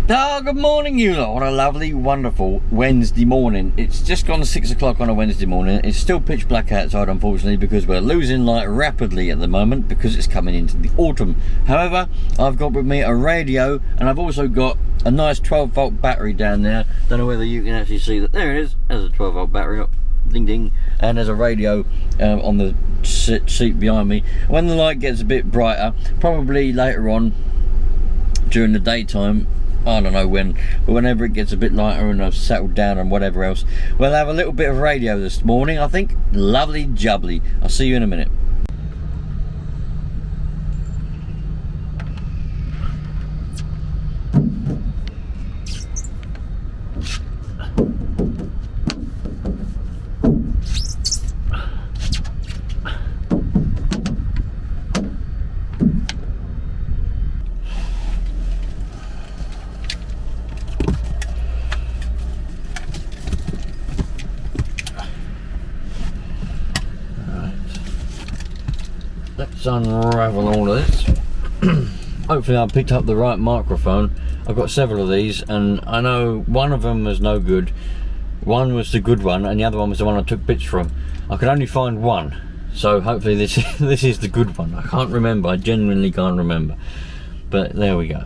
Oh, good morning, you lot. What a lovely, wonderful Wednesday morning. It's just gone 6 o'clock on a Wednesday morning. It's still pitch black outside, unfortunately, because we're losing light rapidly at the moment because it's coming into the autumn. However, I've got with me a radio, and I've also got a nice 12-volt battery down there. Don't know whether you can actually see that. There it is. There's a 12-volt battery up. Ding ding. And there's a radio on the seat behind me. When the light gets a bit brighter, probably later on during the daytime, I don't know when, but whenever it gets a bit lighter and I've settled down and whatever else, we'll have a little bit of radio this morning, I think. Lovely jubbly. I'll see you in a minute. Let's unravel all of this. Hopefully I picked up the right microphone. I've got several of these and I know one of them was no good. One was the good one and the other one was the one I took bits from. I could only find one, so hopefully this is the good one. I can't remember, I genuinely can't remember, but there we go.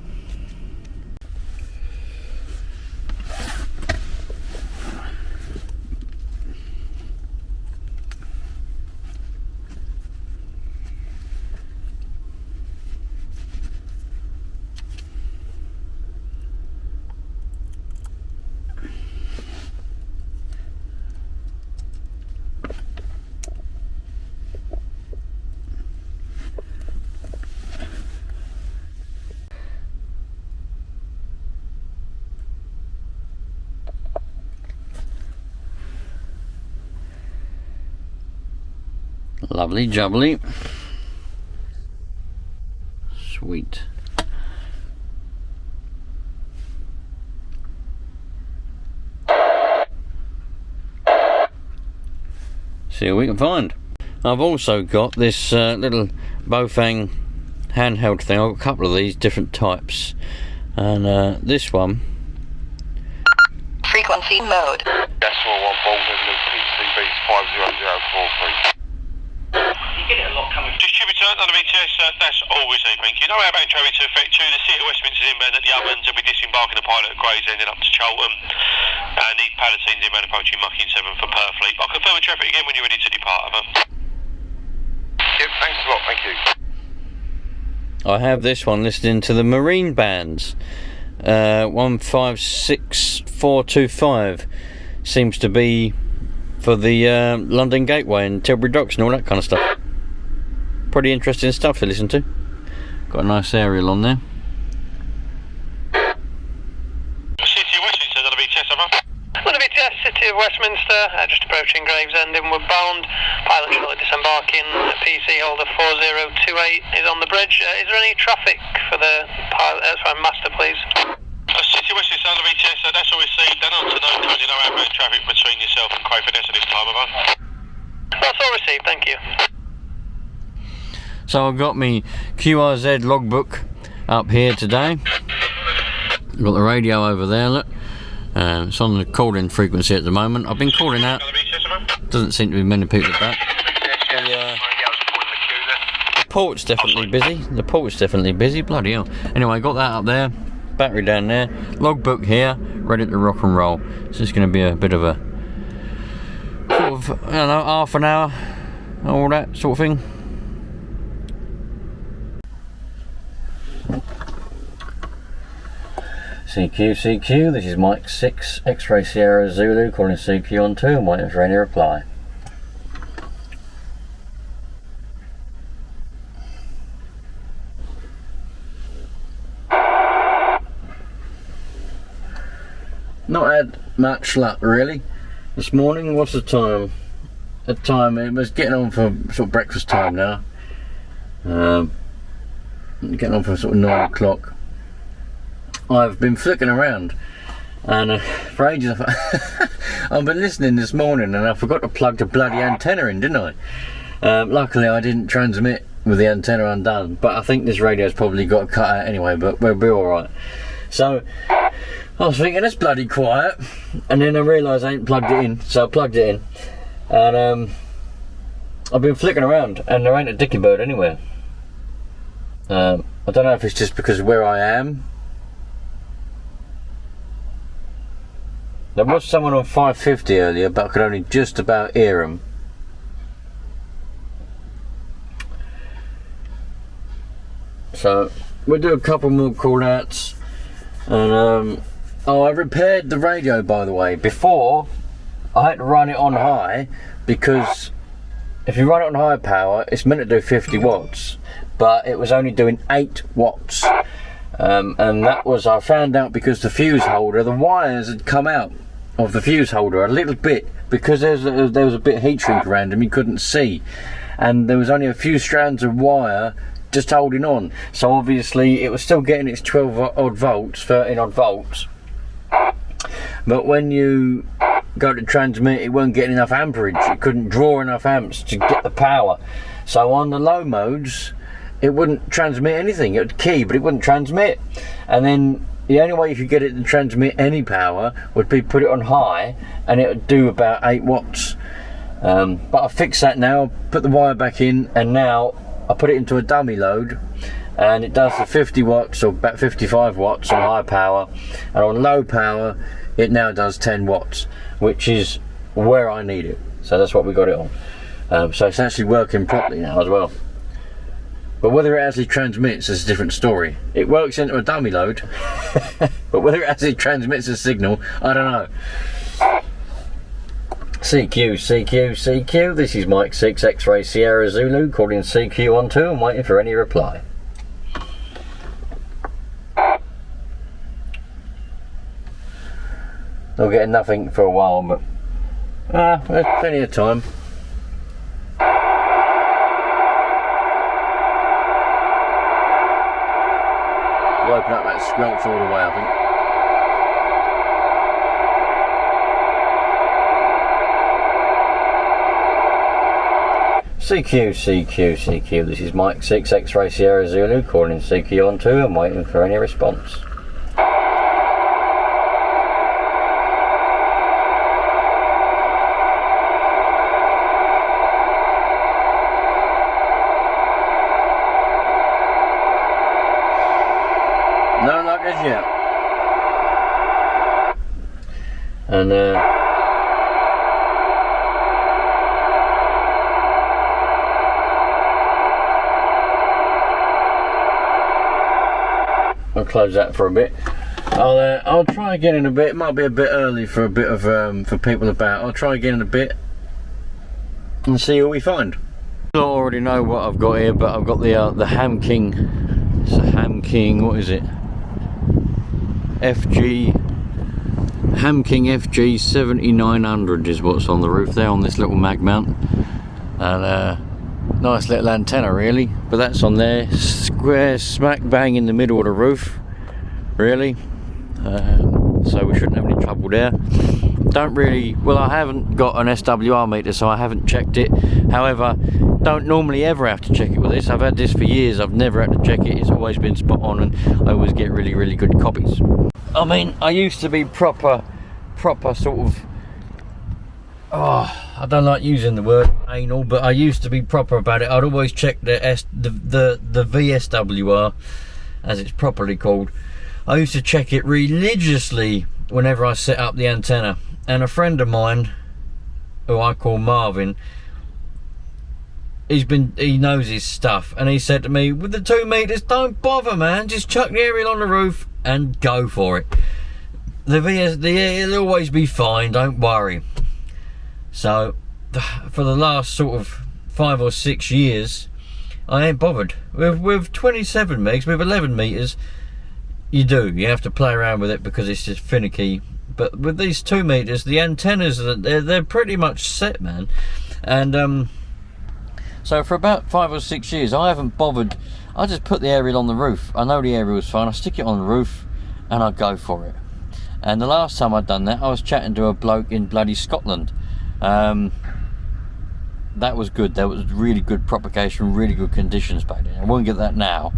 Lovely jubbly. Sweet. See what we can find. I've also got this little Bofang handheld thing. I've got a couple of these different types, and this one. Frequency mode. Decimal 1 Bolton and PCB 50043. You get it a lot coming. Distributor, none of BTS, that's all we say, thank you. No outbound traffic to affect you. The City of Westminster's inbound at the ovens. They'll be disembarking the pilot at Gravesend and up to Cheltenham. And the Palatine's inbound approaching Mucking 7 for Purfleet. I'll confirm the traffic again when you're ready to depart, over. Yep, thanks a lot, thank you. I have this one listening to the Marine bands. 156425 seems to be for the London Gateway and Tilbury Docks and all that kind of stuff. Pretty interesting stuff to listen to. Got a nice aerial on there. City of Westminster, that'll be Tess, over. That'll be Jess, City of Westminster, just approaching Gravesend, inward bound. Pilot shortly disembarking. PC holder 4028 is on the bridge. Is there any traffic for the pilot? Sorry, master, please. City of Westminster, that'll be Tess, that's all received. Then on to know, currently no outbound traffic between yourself and Crayford at this time, over. That's all received, thank you. So I've got my QRZ logbook up here today. I've got the radio over there, look. It's on the calling frequency at the moment. I've been calling out. Doesn't seem to be many people about. The port's definitely busy. The port's definitely busy. Bloody hell. Anyway, I got that up there. Battery down there. Logbook here. Ready to rock and roll. So it's going to be a bit of a sort of, I don't know, half an hour. All that sort of thing. CQ, this is Mike 6, X-Ray Sierra Zulu, calling CQ on 2, and waiting for any reply. Not had much luck really this morning. What's the time? The time, it was getting on for sort of breakfast time now. Getting on for sort of 9 o'clock. I've been flicking around and for ages I've been listening this morning and I forgot to plug the bloody antenna in, didn't I? Luckily I didn't transmit with the antenna undone, but I think this radio's probably got a cut out anyway, but we'll be alright. So I was thinking it's bloody quiet, and then I realised I ain't plugged it in, so I plugged it in, and I've been flicking around, and there ain't a dicky bird anywhere. I don't know if it's just because of where I am. There was someone on 550 earlier, but I could only just about hear them. So we'll do a couple more call outs, and oh, I repaired the radio, by the way. Before I had to run it on high, because if you run it on high power it's meant to do 50 watts, but it was only doing 8 watts, and that was, I found out, because the fuse holder, the wires had come out of the fuse holder a little bit, because there was a bit of heat shrink around them, you couldn't see, and there was only a few strands of wire just holding on, so obviously it was still getting its 12 odd volts, 13 odd volts, but when you go to transmit it weren't getting enough amperage, it couldn't draw enough amps to get the power. So on the low modes it wouldn't transmit anything, it would key but it wouldn't transmit, and then the only way you could get it to transmit any power would be put it on high, and it would do about 8 watts. But I fixed that now, put the wire back in, and now I put it into a dummy load, and it does the 50 watts or about 55 watts on high power, and on low power it now does 10 watts, which is where I need it. So that's what we got it on. So it's actually working properly now as well. But whether it actually transmits is a different story. It works into a dummy load, but whether it actually transmits a signal, I don't know. CQ, CQ, CQ, this is Mike 6 X-Ray Sierra Zulu calling CQ on 2 and waiting for any reply. Not getting nothing for a while, but there's plenty of time. We'll open up that squelch all the way, I think. CQ, CQ, CQ, this is Mike 6 X-Ray Sierra Zulu calling CQ on 2 and waiting for any response. No luck as yet. And I'll close that for a bit. I'll try again in a bit. It might be a bit early for a bit of for people about. I'll try again in a bit and see what we find. I already know what I've got here, but I've got the Ham King. It's a Ham King. What is it? FG Ham King FG 7900 is what's on the roof there on this little mag mount, and nice little antenna really, but that's on there square smack bang in the middle of the roof really, so we shouldn't have any trouble there. Don't really, well, I haven't got an SWR meter, so I haven't checked it. However, don't normally ever have to check it with this. I've had this for years, I've never had to check it. It's always been spot on, and I always get really, really good copies. I mean, I used to be proper sort of, I don't like using the word anal, but I used to be proper about it. I'd always check the VSWR, as it's properly called. I used to check it religiously whenever I set up the antenna. And a friend of mine, who I call Marvin, he knows his stuff, and he said to me, with the 2 meters, don't bother, man, just chuck the aerial on the roof and go for it. It'll always be fine, don't worry. So for the last sort of 5 or 6 years, I ain't bothered. With 27 megs, with 11 meters, you have to play around with it because it's just finicky. But with these 2 meters, the antennas, they're pretty much set, man. And so for about 5 or 6 years, I haven't bothered. I just put the aerial on the roof. I know the aerial's fine. I stick it on the roof and I go for it. And the last time I'd done that, I was chatting to a bloke in bloody Scotland. That was good. There was really good propagation, really good conditions back then. I won't get that now.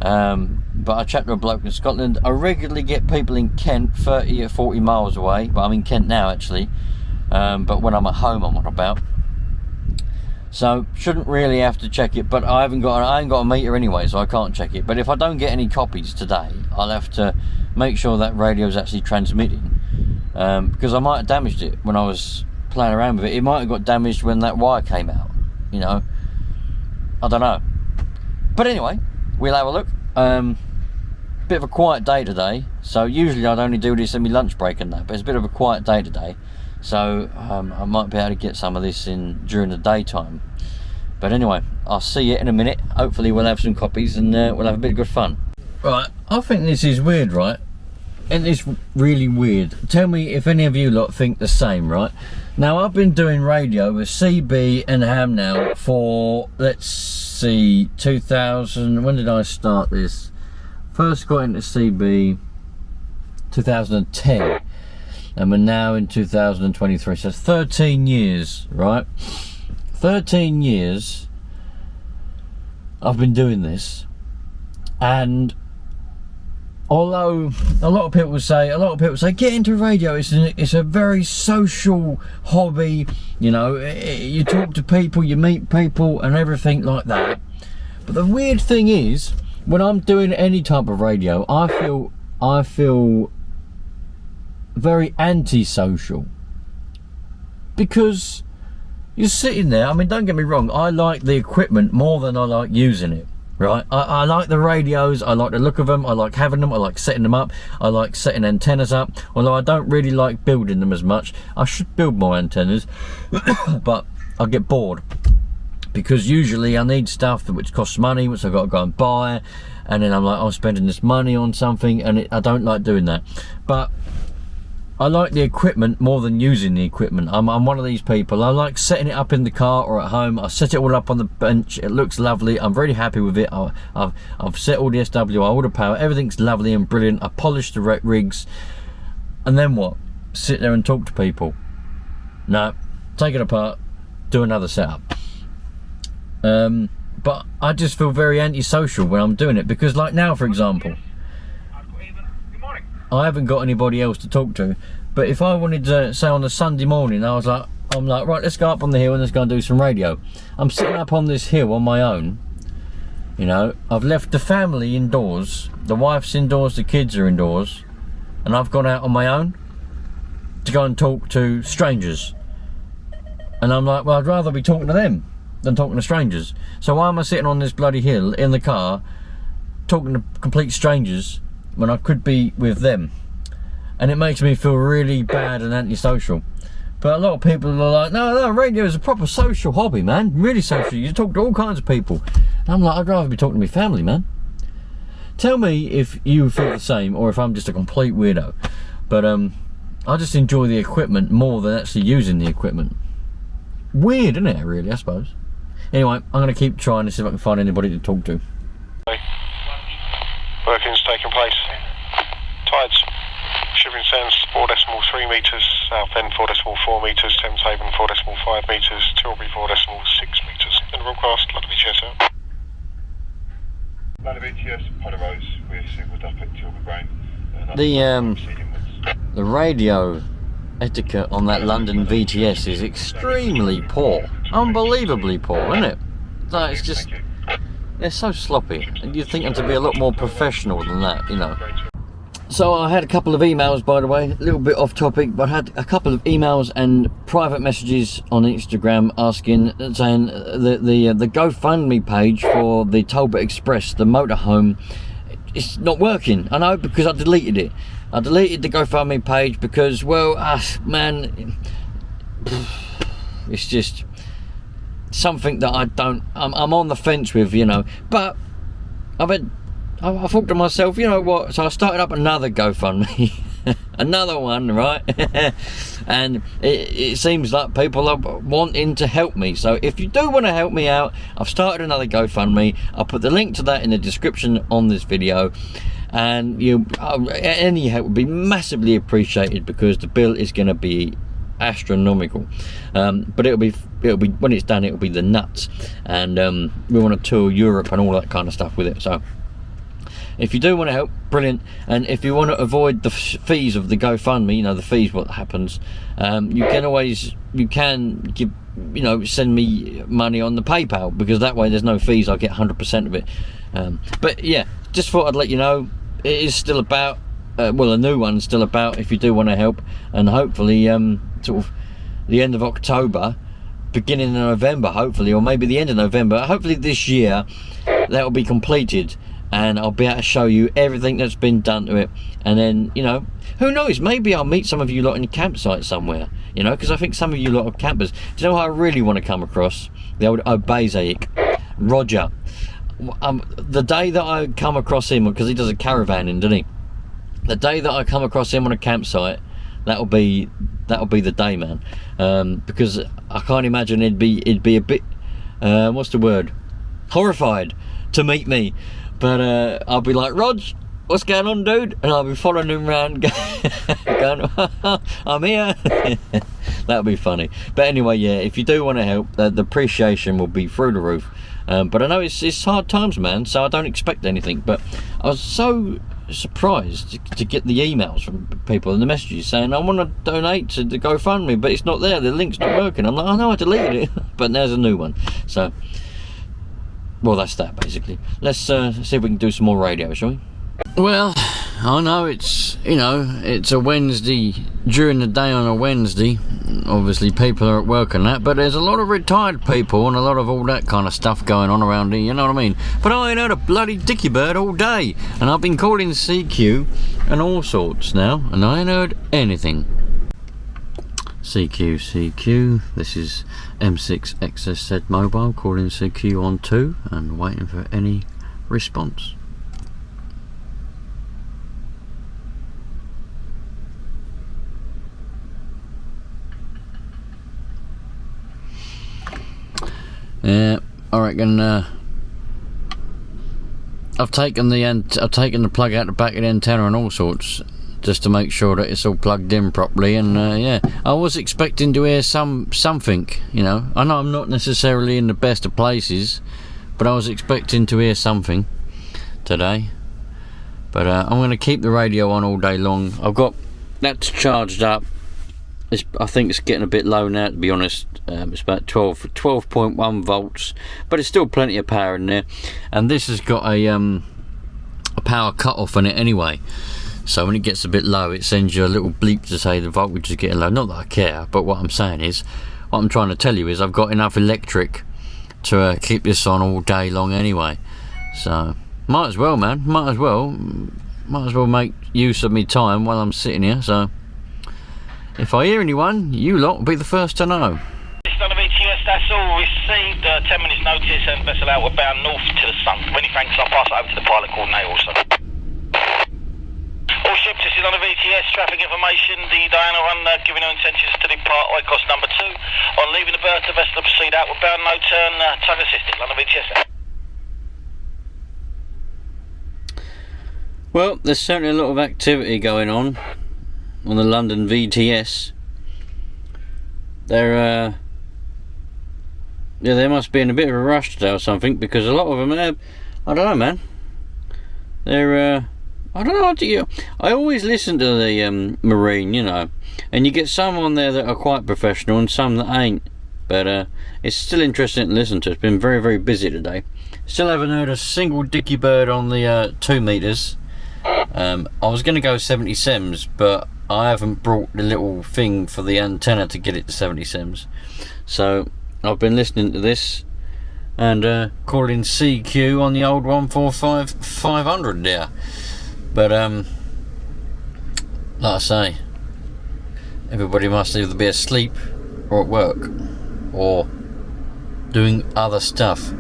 But I chat to a bloke in Scotland. I regularly get people in Kent 30 or 40 miles away, but I'm in Kent now actually, but when I'm at home I'm on about, so shouldn't really have to check it. But I ain't got a meter anyway, so I can't check it. But if I don't get any copies today, I'll have to make sure that radio's actually transmitting, because I might have damaged it when I was playing around with it. It might have got damaged when that wire came out, you know, I don't know. But anyway, we'll have a look. Bit of a quiet day today, so usually I'd only do this in my lunch break and that, but it's a bit of a quiet day today, so I might be able to get some of this in during the daytime. But anyway, I'll see you in a minute. Hopefully we'll have some copies and we'll have a bit of good fun. Right, I think this is weird, right? And it's really weird. Tell me if any of you lot think the same, right? Now, I've been doing radio with CB and Ham now for, let's see, 2000, when did I start this? First got into CB 2010, and we're now in 2023, so it's 13 years, right? 13 years I've been doing this, and although a lot of people say get into radio, it's a very social hobby, you know, you talk to people, you meet people and everything like that. But the weird thing is, when I'm doing any type of radio, I feel very antisocial, because you're sitting there. I mean, don't get me wrong, I like the equipment more than I like using it, right? I like the radios, I like the look of them, I like having them, I like setting them up, I like setting antennas up, although I don't really like building them as much. I should build more antennas, but I get bored, because usually I need stuff which costs money, which I've got to go and buy, and then I'm like, I'm spending this money on something, and I don't like doing that. But I like the equipment more than using the equipment. I'm one of these people. I like setting it up in the car or at home. I set it all up on the bench. It looks lovely. I'm very happy with it. I've set all the SWI, all the power. Everything's lovely and brilliant. I polish the rigs. And then what? Sit there and talk to people? No. Take it apart. Do another setup. But I just feel very antisocial when I'm doing it, because like now, for example, I haven't got anybody else to talk to. But if I wanted to, say on a Sunday morning, I'm like, right, let's go up on the hill and let's go and do some radio. I'm sitting up on this hill on my own, you know, I've left the family indoors, the wife's indoors, the kids are indoors, and I've gone out on my own to go and talk to strangers. And I'm like, well, I'd rather be talking to them than talking to strangers. So why am I sitting on this bloody hill in the car talking to complete strangers when I could be with them? And it makes me feel really bad and antisocial. But a lot of people are like, no, radio is a proper social hobby, man. Really social. You talk to all kinds of people. And I'm like, I'd rather be talking to my family, man. Tell me if you feel the same, or if I'm just a complete weirdo. But I just enjoy the equipment more than actually using the equipment. Weird, isn't it, really, I suppose? Anyway, I'm going to keep trying to see if I can find anybody to talk to. Working's taking place. Tides. Shivering Sands 4.3 metres, South End 4.4 metres, Thames Haven 4.5 metres, Tilbury 4.6 metres. And broadcast, lovely Chester. Lovely VTS, Polo Rose, we're signalled up at Tilbury Brain. The radio etiquette on that London VTS is extremely poor. Unbelievably poor, isn't it? No, it's just, they're so sloppy. And you'd think them to be a lot more professional than that, you know. So I had a couple of emails, by the way, a little bit off topic, but I had a couple of emails and private messages on Instagram saying the GoFundMe page for the Talbot Express, the motorhome, it's not working. I know, because I deleted it. I deleted the GoFundMe page because, well, man, it's just something that I'm on the fence with, you know. But I thought to myself, you know what, so I started up another GoFundMe, another one, right? And it seems like people are wanting to help me. So if you do want to help me out, I've started another GoFundMe. I'll put the link to that in the description on this video. And any help would be massively appreciated, because the bill is going to be astronomical. But it'll be when it's done, it'll be the nuts. And we want to tour Europe and all that kind of stuff with it. So if you do want to help, brilliant. And if you want to avoid the fees of the GoFundMe, you know, the fees, what happens, you can give, you know, send me money on the PayPal, because that way there's no fees. I get 100% of it. But yeah, just thought I'd let you know it is still about, well, a new one's still about if you do want to help, and hopefully sort of the end of October, beginning of November, hopefully, or maybe the end of November, hopefully this year, that will be completed, and I'll be able to show you everything that's been done to it. And then, you know, who knows, maybe I'll meet some of you lot in a campsite somewhere, you know, because I think some of you lot are campers. Do you know who I really want to come across? The old Obazaic, Roger. The day that I come across him, because he does a caravanning, doesn't he? The day that I come across him on a campsite, that'll be the day, man. Because I can't imagine he'd be a bit what's the word, horrified to meet me. But I'll be like, Rog, what's going on, dude? And I'll be following him around going, I'm here. That'll be funny. But anyway, yeah, if you do want to help, the appreciation will be through the roof. But I know it's hard times, man, so I don't expect anything. But I was so surprised to get the emails from people and the messages saying, I want to donate to the GoFundMe, but it's not there, the link's not working. I'm like, I know, I deleted it. But there's a new one. So, well, that's that, basically. Let's see if we can do some more radio, shall we? Well, I know it's, you know, it's a Wednesday, during the day on a Wednesday. Obviously people are at work and that, but there's a lot of retired people and a lot of all that kind of stuff going on around here, you know what I mean? But I ain't heard a bloody dicky bird all day, and I've been calling CQ and all sorts now, and I ain't heard anything. CQ, this is M6XSZ Mobile calling CQ on 2 and waiting for any response. Yeah, I reckon I've taken the plug out the back of the antenna and all sorts, just to make sure that it's all plugged in properly. And yeah, I was expecting to hear something, you know. I know I'm not necessarily in the best of places, but I was expecting to hear something today. But I'm going to keep the radio on all day long. I've got that's charged up. I think it's getting a bit low now, to be honest. It's about 12.1 volts, but it's still plenty of power in there. And this has got a power cut-off on it anyway. So when it gets a bit low, it sends you a little bleep to say the voltage is getting low. Not that I care, but what I'm saying is, what I'm trying to tell you is I've got enough electric to keep this on all day long anyway. So might as well, man. Might as well make use of my time while I'm sitting here. So if I hear anyone, you lot will be the first to know. This is on the VTS, that's all received. 10 minutes notice and vessel outward bound north to the sun. Many thanks, I'll pass it over to the pilot coordinator also. All ships, this is on the VTS, traffic information. The Diana 1 giving her intentions to depart ICOS number 2. On leaving the berth, the vessel will proceed outward bound, no turn, tug assisted on the VTS. Well, there's certainly a lot of activity going on the London VTS. There must be in a bit of a rush today or something, because a lot of them are, I don't know, man. They're I don't know how to do. I always listen to the Marine, you know, and you get some on there that are quite professional and some that ain't. But it's still interesting to listen to. It's been very, very busy today. Still haven't heard a single dicky bird on the 2 meters. I was going to go 70 sems, but I haven't brought the little thing for the antenna to get it to 70 sems. So I've been listening to this and calling CQ on the old 145 500 there. But like I say, everybody must either be asleep or at work or doing other stuff.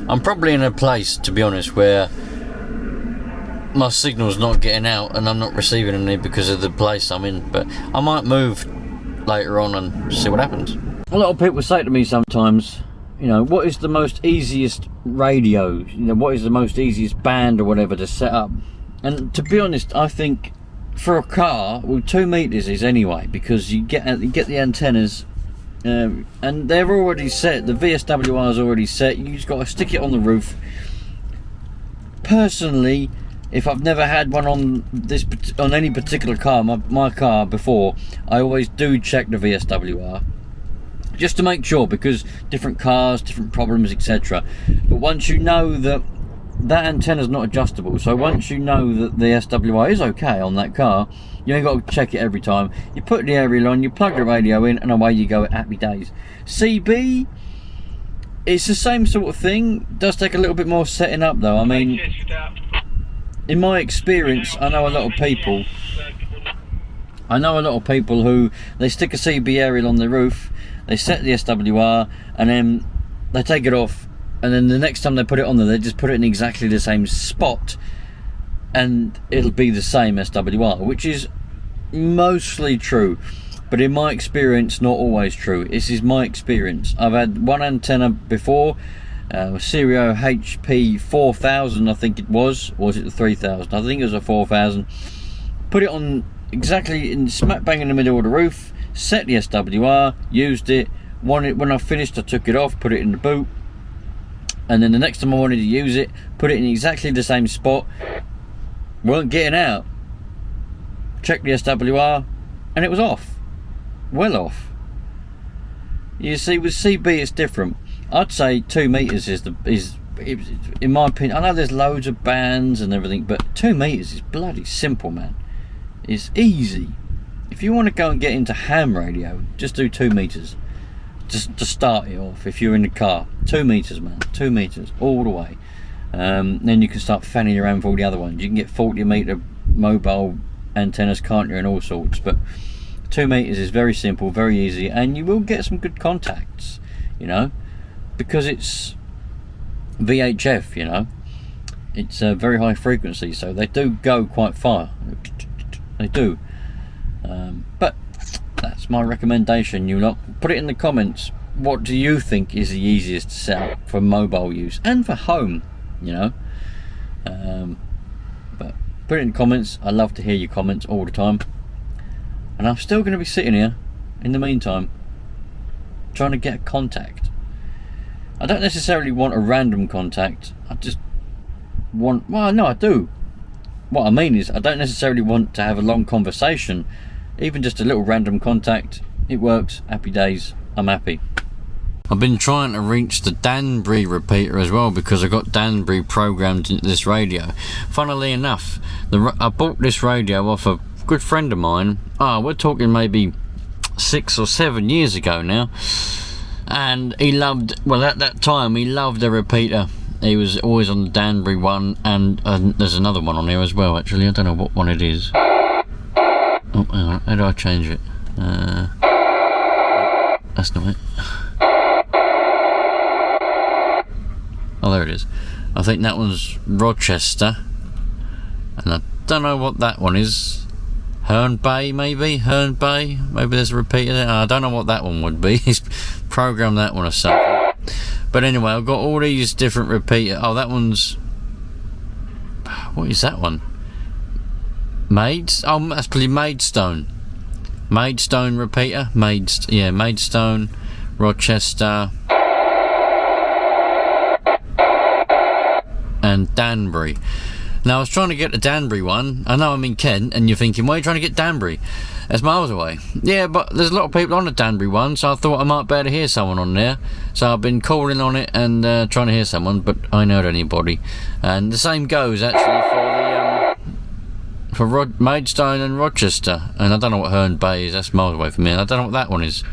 I'm probably in a place, to be honest, where my signal's not getting out and I'm not receiving any because of the place I'm in. But I might move later on and see what happens. A lot of people say to me sometimes, you know, what is the most easiest radio? You know, what is the most easiest band or whatever to set up? And to be honest, I think for a car, well, 2 meters is anyway, because you get the antennas, and they're already set. The VSWR is already set. You just got to stick it on the roof. Personally, if I've never had one on any particular car, my car before, I always do check the VSWR just to make sure, because different cars, different problems, etc. But once you know that antenna is not adjustable, so once you know that the SWR is okay on that car, you ain't got to check it every time. You put the aerial on, you plug the radio in, and away you go. Happy days. CB, it's the same sort of thing. It does take a little bit more setting up though. I mean, in my experience, I know a lot of people who, they stick a CB aerial on the roof, they set the SWR, and then they take it off, and then the next time they put it on there, they just put it in exactly the same spot, and it'll be the same SWR, which is mostly true, but in my experience, not always true. This is my experience. I've had one antenna before, Serio HP 4000, I think it was it the 3000? I think it was a 4000. Put it on exactly in smack bang in the middle of the roof, set the SWR, used it. When I finished, I took it off, put it in the boot, and then the next time I wanted to use it, put it in exactly the same spot. Weren't getting out. Checked the SWR, and it was off. Well off. You see, with CB it's different. I'd say 2 meters is in my opinion. I know there's loads of bands and everything, but 2 meters is bloody simple, man. It's easy. If you want to go and get into ham radio, just do 2 meters. Just to start it off, if you're in the car. 2 meters, man. 2 meters, all the way. Then you can start fanning around with all the other ones. You can get 40 meter mobile antennas, can't you, and all sorts. But 2 meters is very simple, very easy, and you will get some good contacts, you know, because it's VHF, you know. It's a very high frequency, so they do go quite far. They do. But that's my recommendation, you lot. Put it in the comments. What do you think is the easiest to set up for mobile use and for home, you know? But put it in the comments. I love to hear your comments all the time. And I'm still going to be sitting here in the meantime trying to get a contact. I don't necessarily want a random contact. I just want, well, no, I do. What I mean is, I don't necessarily want to have a long conversation. Even just a little random contact, it works. Happy days. I'm happy. I've been trying to reach the Danbury repeater as well, because I got Danbury programmed into this radio. Funnily enough, I bought this radio off a good friend of mine. We're talking maybe 6 or 7 years ago now. And he loved, well, at that time, he loved the repeater. He was always on the Danbury one, and there's another one on here as well, actually. I don't know what one it is. Oh, hang on, how do I change it? That's not it. Oh, there it is. I think that one's Rochester, and I don't know what that one is. Herne Bay, maybe? Herne Bay? Maybe there's a repeater there. I don't know what that one would be. He's programmed that one or something. But anyway, I've got all these different repeaters. Oh, that one's... What is that one? Oh, that's probably Maidstone. Maidstone repeater. Maidstone, Rochester, and Danbury. Now, I was trying to get the Danbury one. I know I'm in Kent, and you're thinking, why are you trying to get Danbury? That's miles away. Yeah, but there's a lot of people on the Danbury one, so I thought I might be able to hear someone on there. So I've been calling on it and trying to hear someone, but I ain't heard anybody. And the same goes, actually, for Maidstone and Rochester. And I don't know what Herne Bay is. That's miles away from me. And I don't know what that one is.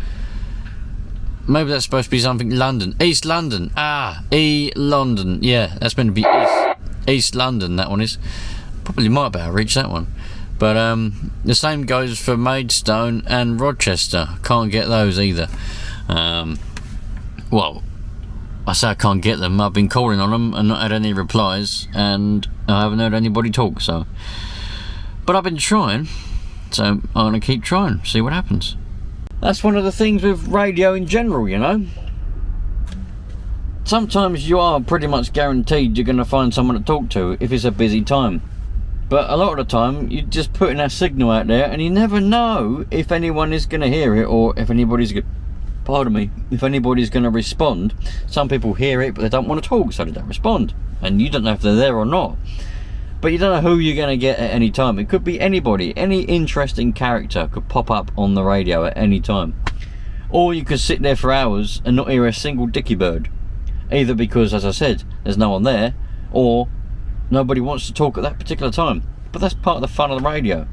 Maybe that's supposed to be something London. East London. London. Yeah, that's meant to be East London, that one is. Probably might be able to reach that one. But the same goes for Maidstone and Rochester. Can't get those either. Well, I say I can't get them. I've been calling on them and not had any replies, and I haven't heard anybody talk, so. But I've been trying, so I'm going to keep trying, see what happens. That's one of the things with radio in general, you know. Sometimes you are pretty much guaranteed you're going to find someone to talk to if it's a busy time. But a lot of the time, you're just putting that signal out there, and you never know if anyone is going to hear it, or if anybody's if anybody's going to respond. Some people hear it, but they don't want to talk, so they don't respond. And you don't know if they're there or not. But you don't know who you're going to get at any time. It could be anybody. Any interesting character could pop up on the radio at any time. Or you could sit there for hours and not hear a single dicky bird. Either because, as I said, there's no one there, or nobody wants to talk at that particular time. But that's part of the fun of the radio.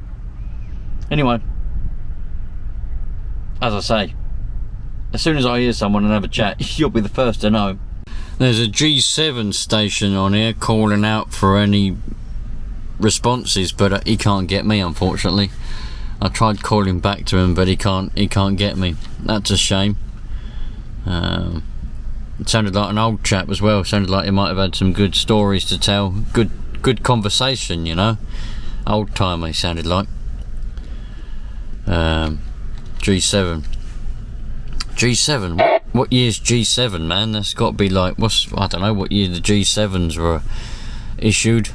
Anyway, as I say, as soon as I hear someone and have a chat, you'll be the first to know. There's a G7 station on here calling out for any responses, but he can't get me, unfortunately. I tried calling back to him, but he can't get me. That's a shame. It sounded like an old chap as well. It sounded like he might have had some good stories to tell. Good conversation, you know. Old timer he sounded like. G7. G7. What year's G7, man? That's got to be like, I don't know what year the G7s were issued,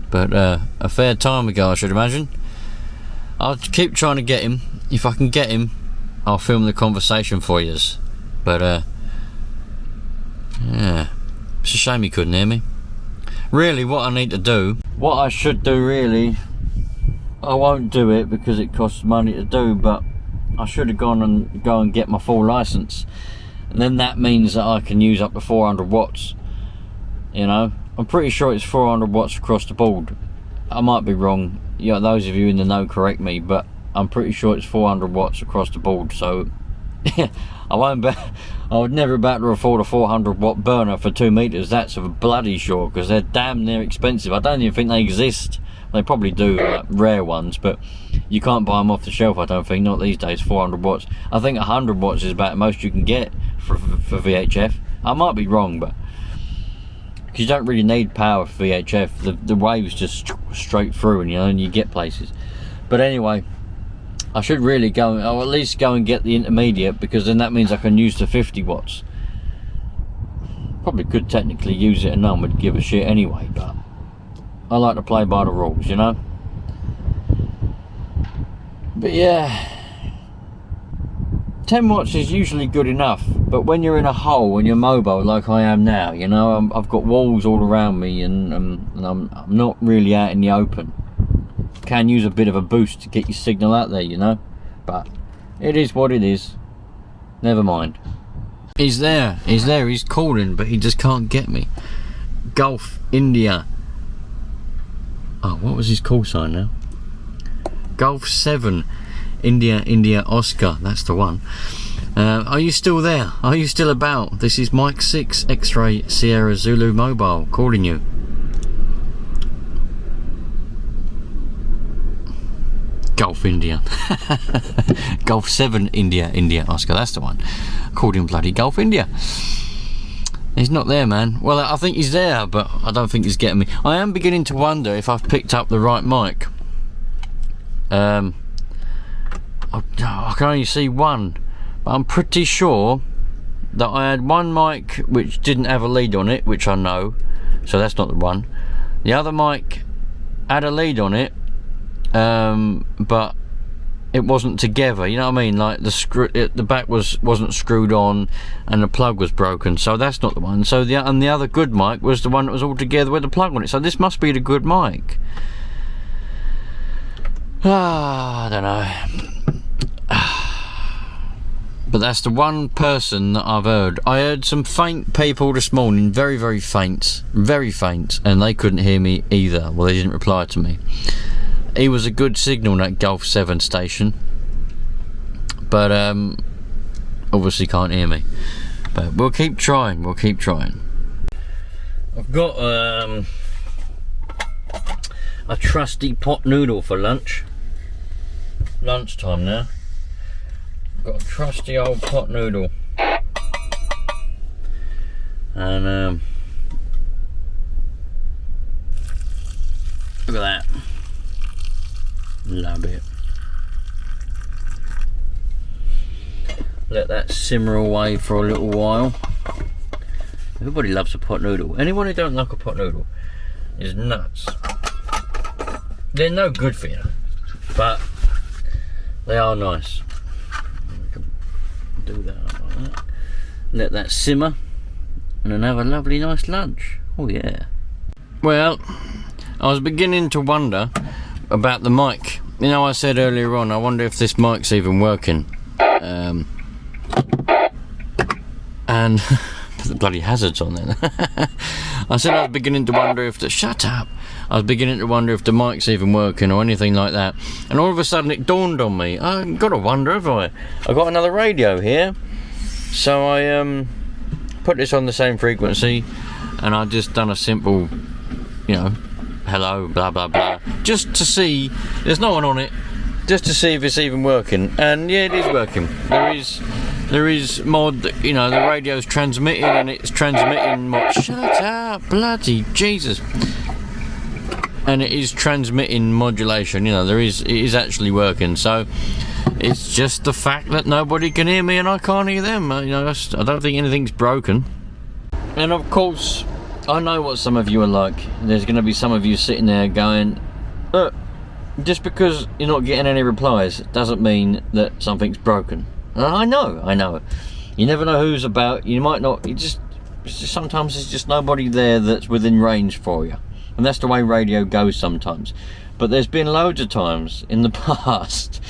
but a fair time ago, I should imagine. I'll keep trying to get him. If I can get him, I'll film the conversation for yous. But yeah, it's a shame he couldn't hear me. Really, what I need to do, what I should do really, I won't do it because it costs money to do, but I should have gone and get my full license, and then that means that I can use up to 400 watts. You know, I'm pretty sure it's 400 watts across the board. I might be wrong. Yeah, those of you in the know correct me, but I'm pretty sure it's 400 watts across the board. So I would never be able to afford a 400 watt burner for 2 meters. That's for bloody sure, because they're damn near expensive. I don't even think they exist. They probably do, like rare ones, but you can't buy them off the shelf, I don't think, not these days. 400 watts. I think 100 watts is about the most you can get for VHF. I might be wrong, but because you don't really need power for VHF. The waves just straight through, and and you get places. But anyway, I should really go, or at least go and get the intermediate, because then that means I can use the 50 watts. Probably could technically use it and no one would give a shit anyway, but I like to play by the rules, you know. But yeah, 10 watts is usually good enough, but when you're in a hole and you're mobile like I am now, you know, I've got walls all around me, and I'm not really out in the open. Can use a bit of a boost to get your signal out there, you know, but it is what it is. Never mind. He's there, he's calling, but he just can't get me. Gulf India. Oh, what was his call sign now? Gulf 7 India Oscar, that's the one. Are you still there? Are you still about? This is Mike 6 X-Ray Sierra Zulu Mobile calling you. Gulf India. Gulf 7 India Oscar, that's the one. Called him bloody Gulf India. He's not there, man. Well, I think he's there, but I don't think he's getting me. I am beginning to wonder if I've picked up the right mic. I can only see one, but I'm pretty sure that I had one mic which didn't have a lead on it, which I know, so that's not the one. The other mic had a lead on it, but it wasn't together, you know what I mean? Like the back wasn't screwed on, and the plug was broken, so that's not the one. So the other good mic was the one that was all together with the plug on it. So this must be the good mic. I don't know. But that's the one person that I've heard. I heard some faint people this morning, very, very faint, and they couldn't hear me either. Well, they didn't reply to me. He was a good signal, that Gulf 7 station, but obviously can't hear me. But we'll keep trying. I've got a trusty pot noodle for lunch. Lunchtime now. Got a trusty old pot noodle, and look at that. Love it. Let that simmer away for a little while. Everybody loves a pot noodle. Anyone who don't like a pot noodle is nuts. They're no good for you, but they are nice. We can do that like that. Let that simmer, and then have a lovely nice lunch. Oh yeah. Well, I was beginning to wonder about the mic. You know, I said earlier on, I wonder if this mic's even working. And the bloody hazards on there. I said I was beginning to wonder if shut up. I was beginning to wonder if the mic's even working or anything like that. And all of a sudden it dawned on me, I've got to wonder, have I? I've got another radio here. So I put this on the same frequency, and I just done a simple, you know, hello, blah blah blah, just to see. There's no one on it, just to see if it's even working. And yeah, it is working. There is mod, you know, the radio's transmitting, and it's transmitting mod. Shut up, bloody Jesus! And it is transmitting modulation. You know, it is actually working. So it's just the fact that nobody can hear me and I can't hear them. You know, I don't think anything's broken. And of course, I know what some of you are like. There's going to be some of you sitting there going, look, just because you're not getting any replies doesn't mean that something's broken. And I know. You never know who's about. You might not. Sometimes there's just nobody there that's within range for you. And that's the way radio goes sometimes. But there's been loads of times in the past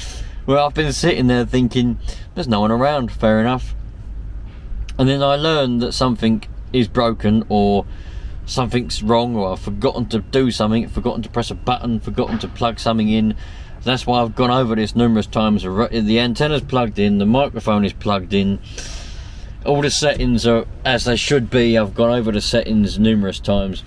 where I've been sitting there thinking, there's no one around, fair enough. And then I learn that something is broken, or something's wrong, or I've forgotten to do something, forgotten to press a button, forgotten to plug something in. That's why I've gone over this numerous times. The antenna's plugged in, the microphone is plugged in, all the settings are as they should be. I've gone over the settings numerous times.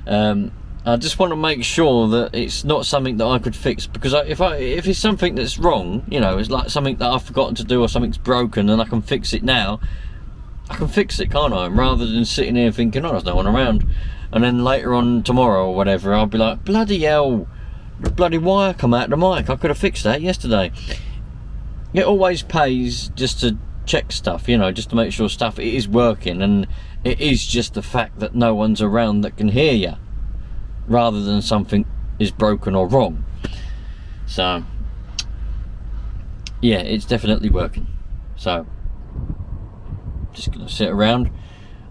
I just want to make sure that it's not something that I could fix, because if it's something that's wrong, you know, it's like something that I've forgotten to do or something's broken and I can fix it now, I can fix it, can't I? Rather than sitting here thinking, oh, there's no one around, and then later on tomorrow or whatever I'll be like, bloody hell, the bloody wire come out the mic, I could have fixed that yesterday. It always pays just to check stuff, you know, just to make sure stuff it is working, and it is just the fact that no one's around that can hear you, rather than something is broken or wrong. So yeah, it's definitely working. So just gonna sit around.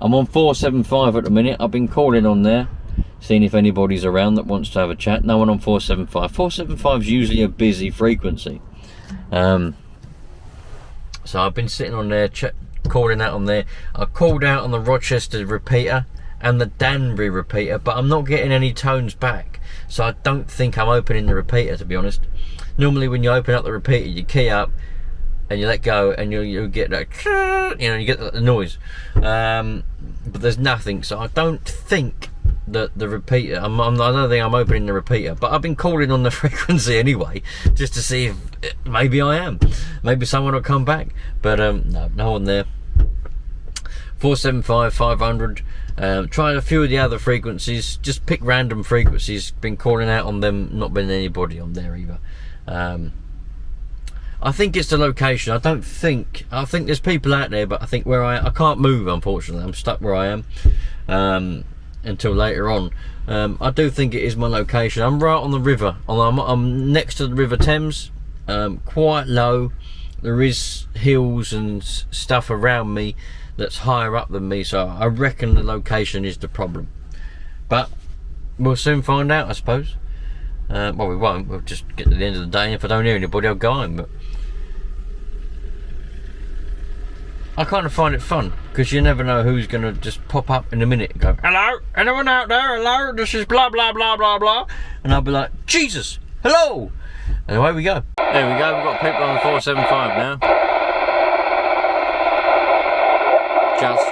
I'm on 475 at the minute. I've been calling on there, seeing if anybody's around that wants to have a chat. No one on 475. 475 is usually a busy frequency. So I've been sitting on there, calling out on there. I called out on the Rochester repeater and the Danbury repeater, but I'm not getting any tones back, so I don't think I'm opening the repeater, to be honest. Normally when you open up the repeater, you key up and you let go, and you'll get that, you know, you get the noise, but there's nothing. So I don't think that the repeater, I don't think I'm opening the repeater, but I've been calling on the frequency anyway, just to see if maybe I am, maybe someone will come back, but no one there. 475, 500. Tried a few of the other frequencies, just pick random frequencies, been calling out on them, not been anybody on there either. I think it's the location. I think there's people out there, but I think where I can't move, unfortunately. I'm stuck where I am until later on. I do think it is my location. I'm right on the river. I'm next to the River Thames, quite low. There is hills and stuff around me that's higher up than me, so I reckon the location is the problem, but we'll soon find out, I suppose. Well, we won't. We'll just get to the end of the day, and if I don't hear anybody, I'll go home. But I kind of find it fun, because you never know who's going to just pop up in a minute and go, hello, anyone out there? Hello, this is blah blah blah blah blah, and I'll be like, Jesus, hello, and away we go. There we go. We've got people on the 475 now. Just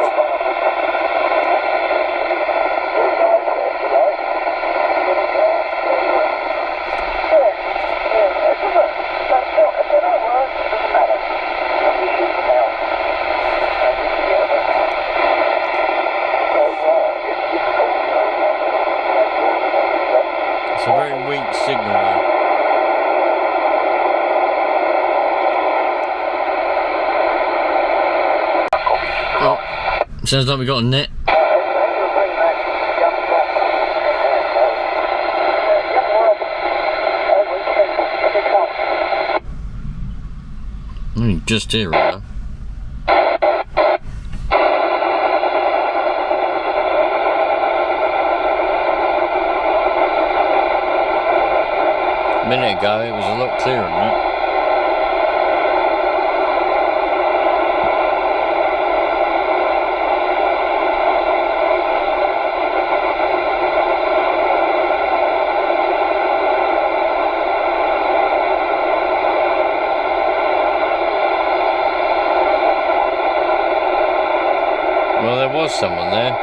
it's a very weak signal though. Sounds like we got a net. Just here, right? ago, it was a lot clearer than that. Well, there was someone there.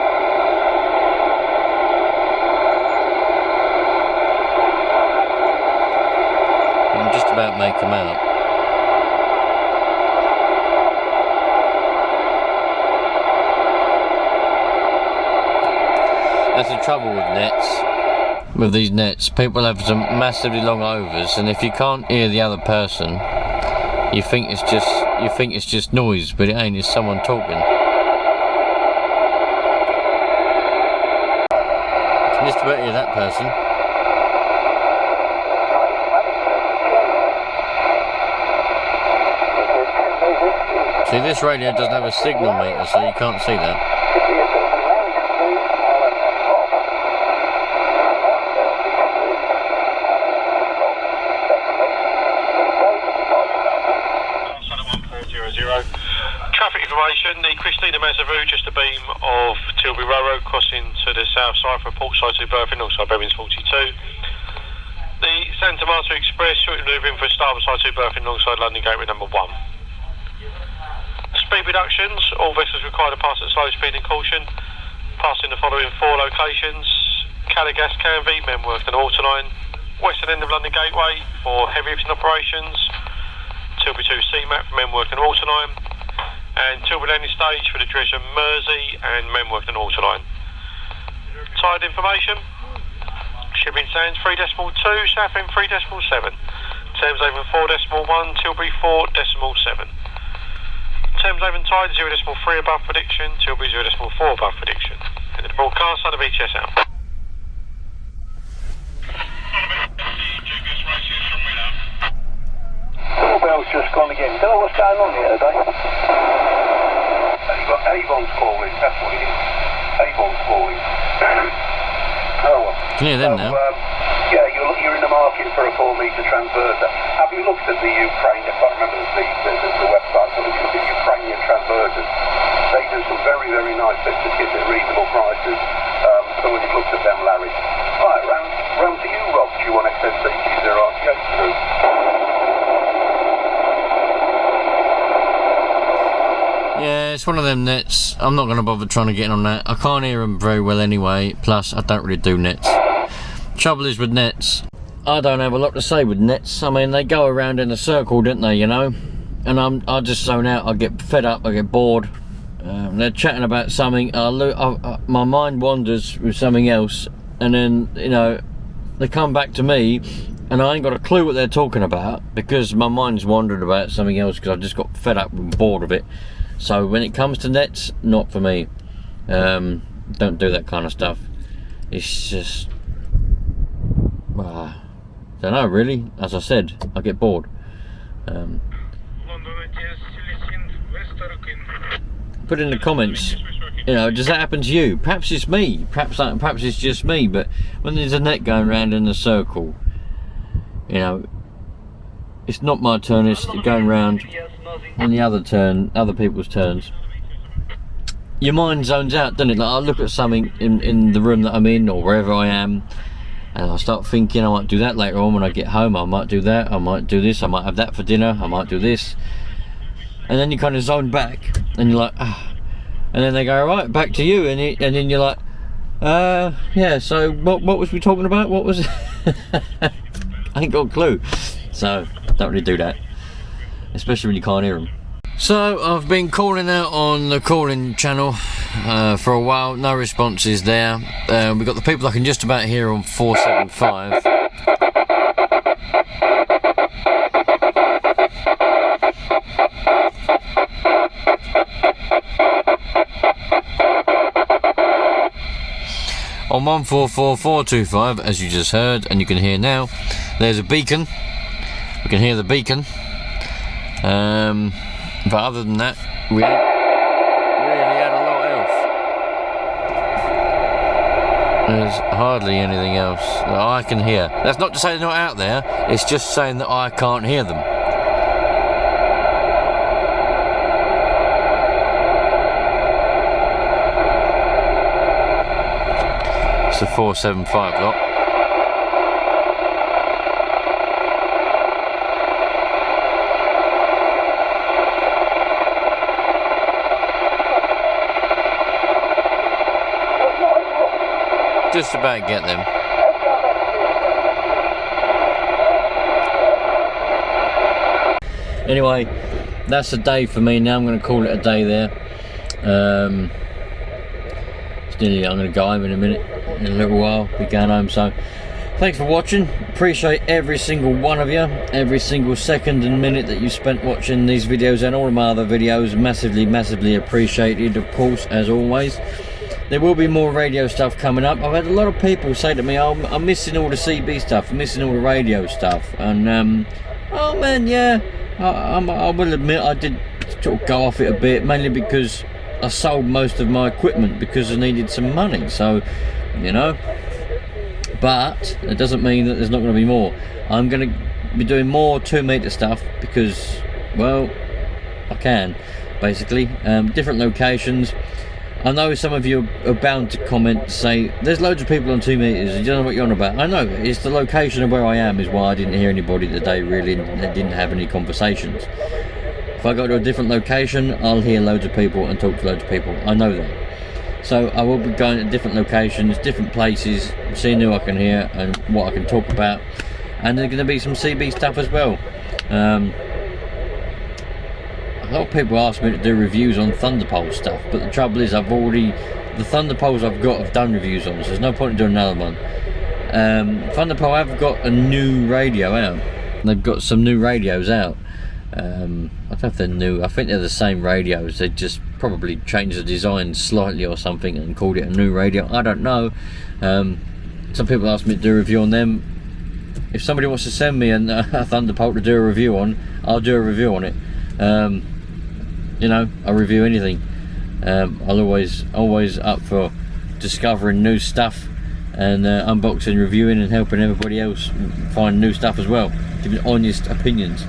I can just about make them out. That's the trouble with nets. With these nets, people have some massively long overs, and if you can't hear the other person, you think it's just noise, but it ain't. It's someone talking. Just about hear that person. See, this radio doesn't have a signal meter, so you can't see that. Traffic information, the Christina Mazavu, just a beam of Tilbury Road, crossing to the south side for Portside to Berthin, also Bevins 42. The Santa Marta Express, shortly moving for starboard side to Berthin alongside London Gateway number 1. Speed reductions, all vessels required to pass at slow speed and caution, passing the following 4 locations: Caligas, Canvey, Memworth and Altenine, western end of London Gateway for heavy lifting operations, Tilbury 2 CMAP for Memworth and Altenine, and Tilbury landing stage for the Dresden Mersey and Memworth and Altenine. Tide information, shipping sands 3.2, Southend 3.7, Thameslaven 4.1, Tilbury 4.7. Thameslaven tide 0.3 above prediction, Tilbury 0.4 above prediction. And the broadcast on the BTS out. Doorbell's just gone again. Don't know what's going on here today. You've got Avon's calling, that's what it is. Avon's calling. Oh well. Can you hear them now? Yeah, you're in the market for a 4-metre transverter. Have you looked at the Ukraine, if I remember the website, so look at the Ukrainian transverters. They do some very, very nice bits of kit at reasonable prices. So when you've looked at them, Larry. Right, round to you, Rob. Do you want XSC 0RTH through? Yeah, it's one of them nets. I'm not going to bother trying to get in on that. I can't hear them very well anyway, plus I don't really do nets. Trouble is with nets, I don't have a lot to say with nets. I mean, they go around in a circle, don't they, you know? And I just zone out, I get fed up, I get bored. They're chatting about something, my mind wanders with something else, and then, you know, they come back to me, and I ain't got a clue what they're talking about, because my mind's wandered about something else, because I just got fed up and bored of it. So when it comes to nets, not for me. Don't do that kind of stuff. It's just, don't know really. As I said, I get bored. Put in the comments, you know, does that happen to you? Perhaps it's me. Perhaps it's just me. But when there's a net going round in a circle, you know, it's not my turn. It's going round on the other people's turns. Your mind zones out, doesn't it? Like, I look at something in the room that I'm in or wherever I am, and I start thinking I might do that later on when I get home. I might do that, I might do this, I might have that for dinner, I might do this. And then you kind of zone back and you're like, ah. And then they go, right, back to you, and then you're like, yeah, so what was we talking about? What was it? I ain't got a clue. So don't really do that, especially when you can't hear them. So I've been calling out on the calling channel for a while, no responses there. We've got the people I can just about hear on 475. On 144425, as you just heard, and you can hear now, there's a beacon. We can hear the beacon. But other than that, we ain't really had a lot There's hardly anything else that I can hear. That's not to say they're not out there, it's just saying that I can't hear them. It's a 475 lot. Just about get them. Anyway, that's a day for me now. I'm going to call it a day there. It's nearly, I'm going to go home in a minute, in a little while, be going home. So thanks for watching. Appreciate every single one of you, every single second and minute that you spent watching these videos and all of my other videos. Massively appreciated, of course, as always. There will be more radio stuff coming up. I've had a lot of people say to me, oh, I'm missing all the CB stuff, I'm missing all the radio stuff. And, oh man, yeah, I will admit I did sort of go off it a bit, mainly because I sold most of my equipment because I needed some money. So, you know, but it doesn't mean that there's not going to be more. I'm going to be doing more 2 meter stuff because, well, I can, basically. Different locations. I know some of you are bound to comment to say there's loads of people on 2 meters, you don't know what you're on about. I know, it's the location of where I am is why I didn't hear anybody today, really, and didn't have any conversations. If I go to a different location, I'll hear loads of people and talk to loads of people. I know that. So I will be going to different locations, different places, seeing who I can hear and what I can talk about. And there's going to be some CB stuff as well. A lot of people ask me to do reviews on Thunderpole stuff, but the trouble is the Thunderpoles I've got I've done reviews on, so there's no point in doing another one. Thunderpole have got a new radio out. They've got some new radios out. I don't know if they're new, I think they're the same radios, they just probably changed the design slightly or something and called it a new radio, I don't know. Some people ask me to do a review on them. If somebody wants to send me a Thunderpole to do a review on, I'll do a review on it. You know, I review anything. I'll always up for discovering new stuff and unboxing, reviewing and helping everybody else find new stuff as well, giving honest opinions.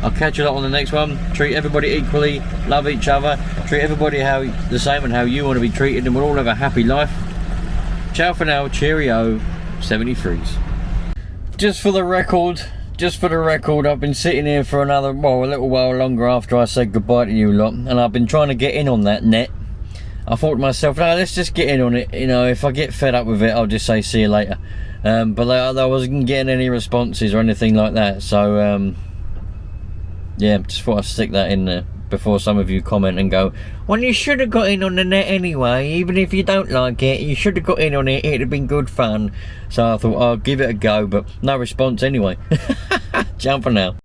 I'll catch you lot on the next one. Treat everybody equally, love each other, treat everybody the same and how you want to be treated, and we'll all have a happy life. Ciao for now, cheerio, 73s. Just for the record, I've been sitting here for a little while longer after I said goodbye to you lot, and I've been trying to get in on that net. I thought to myself, no, let's just get in on it. You know, if I get fed up with it, I'll just say see you later. But I wasn't getting any responses or anything like that, so yeah, just thought I'd stick that in there before some of you comment and go, well, you should have got in on the net anyway, even if you don't like it, you should have got in on it, it'd have been good fun. So I thought I'll give it a go, but no response anyway. Ciao for now.